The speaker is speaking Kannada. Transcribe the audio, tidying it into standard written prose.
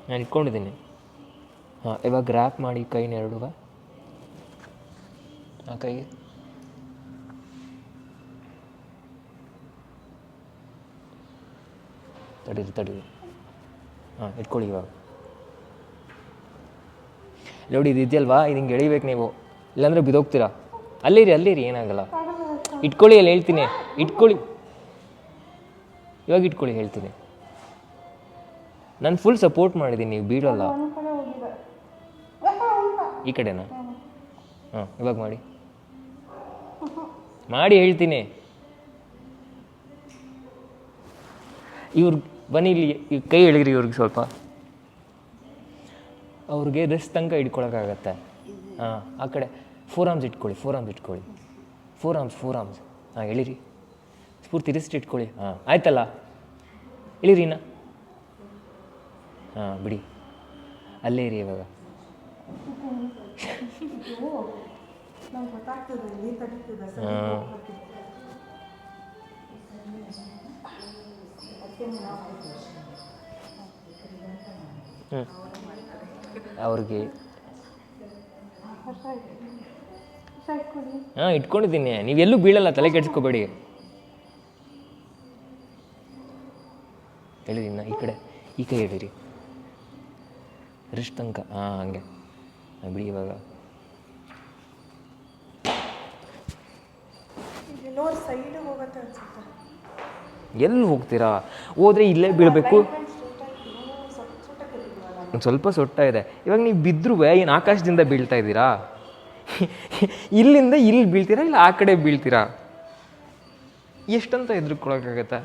ನಾನು ಇಟ್ಕೊಂಡಿದ್ದೀನಿ. ಹಾಂ, ಇವಾಗ ರ್ಯಾಪ್ ಮಾಡಿ ಕೈನ ಎರಡು ಆ ಕೈಗೆ. ತಡೀರಿ. ಹಾಂ, ಇಟ್ಕೊಳ್ಳಿ ಇವಾಗ. ನೋಡಿ, ಇದು ಇದೆಯಲ್ವಾ, ಇದು ಹಿಂಗೆ ಎಳಿಬೇಕು ನೀವು, ಇಲ್ಲಾಂದರೆ ಬಿದೋಗ್ತೀರಾ. ಅಲ್ಲಿರಿ ಏನಾಗಲ್ಲ. ಇಟ್ಕೊಳ್ಳಿ, ಅಲ್ಲಿ ಹೇಳ್ತೀನಿ. ಇಟ್ಕೊಳ್ಳಿ, ಇವಾಗ ಇಟ್ಕೊಳ್ಳಿ, ಹೇಳ್ತೀನಿ. ನಾನು ಫುಲ್ ಸಪೋರ್ಟ್ ಮಾಡಿದ್ದೀನಿ, ನೀವು ಬೀಳಲ್ಲ. ಈ ಕಡೆನಾ? ಹಾಂ, ಇವಾಗ ಮಾಡಿ ಹೇಳ್ತೀನಿ. ಬನ್ನಿ ಇಲ್ಲಿ, ಈ ಕೈ ಎಳಿರಿ ಇವ್ರಿಗೆ ಸ್ವಲ್ಪ. ಅವ್ರಿಗೆ ರೆಸ್ಟ್ ತನಕ ಹಿಡ್ಕೊಳಕ್ಕಾಗತ್ತೆ. ಹಾಂ, ಆ ಕಡೆ ಫೋರ್ ಆರ್ಮ್ಸ್ ಇಟ್ಕೊಳ್ಳಿ. Four arms. ಹಾಂ, ಎಳಿರಿ. ಸ್ಫೂರ್ತಿ ರಿಸ್ಟ್ ಇಟ್ಕೊಳ್ಳಿ. ಹಾಂ, ಆಯ್ತಲ್ಲ, ಇಳಿರಿನ. ಹಾಂ, ಬಿಡಿ, ಅಲ್ಲೇ ಇರಿ ಇವಾಗ. ಹಾಂ, ಅವ್ರಿಗೆ ಹಾಂ ಇಟ್ಕೊಂಡಿದ್ದೀನಿ. ನೀವೆಲ್ಲೂ ಬೀಳಲ್ಲ, ತಲೆ ಕೆಡಿಸ್ಕೋಬೇಡಿ. ಹೇಳಿರಿ ಇನ್ನು ಈ ಕಡೆ, ಈ ಕೈ ಹೇಳಿರಿ ರಿಸ್ಟ್ ತನಕ. ಹಾಂ, ಹಂಗೆ ಬಿಡಿ ಇವಾಗ. ಎಲ್ಲಿ ಹೋಗ್ತೀರಾ? ಹೋದರೆ ಇಲ್ಲೇ ಬೀಳಬೇಕು. ಒಂದು ಸ್ವಲ್ಪ ಸೊಟ್ಟ ಇದೆ. ಇವಾಗ ನೀವು ಬಿದ್ದರೂ ಏನು ಆಕಾಶದಿಂದ ಬೀಳ್ತಾ ಇದ್ದೀರಾ? ಇಲ್ಲಿಂದ ಇಲ್ಲಿ ಬೀಳ್ತೀರಾ, ಇಲ್ಲ ಆ ಕಡೆ ಬೀಳ್ತೀರಾ? ಎಷ್ಟಂತ ಹೆದರ್ಕೊಳಕ್ಕಾಗತ್ತಾ?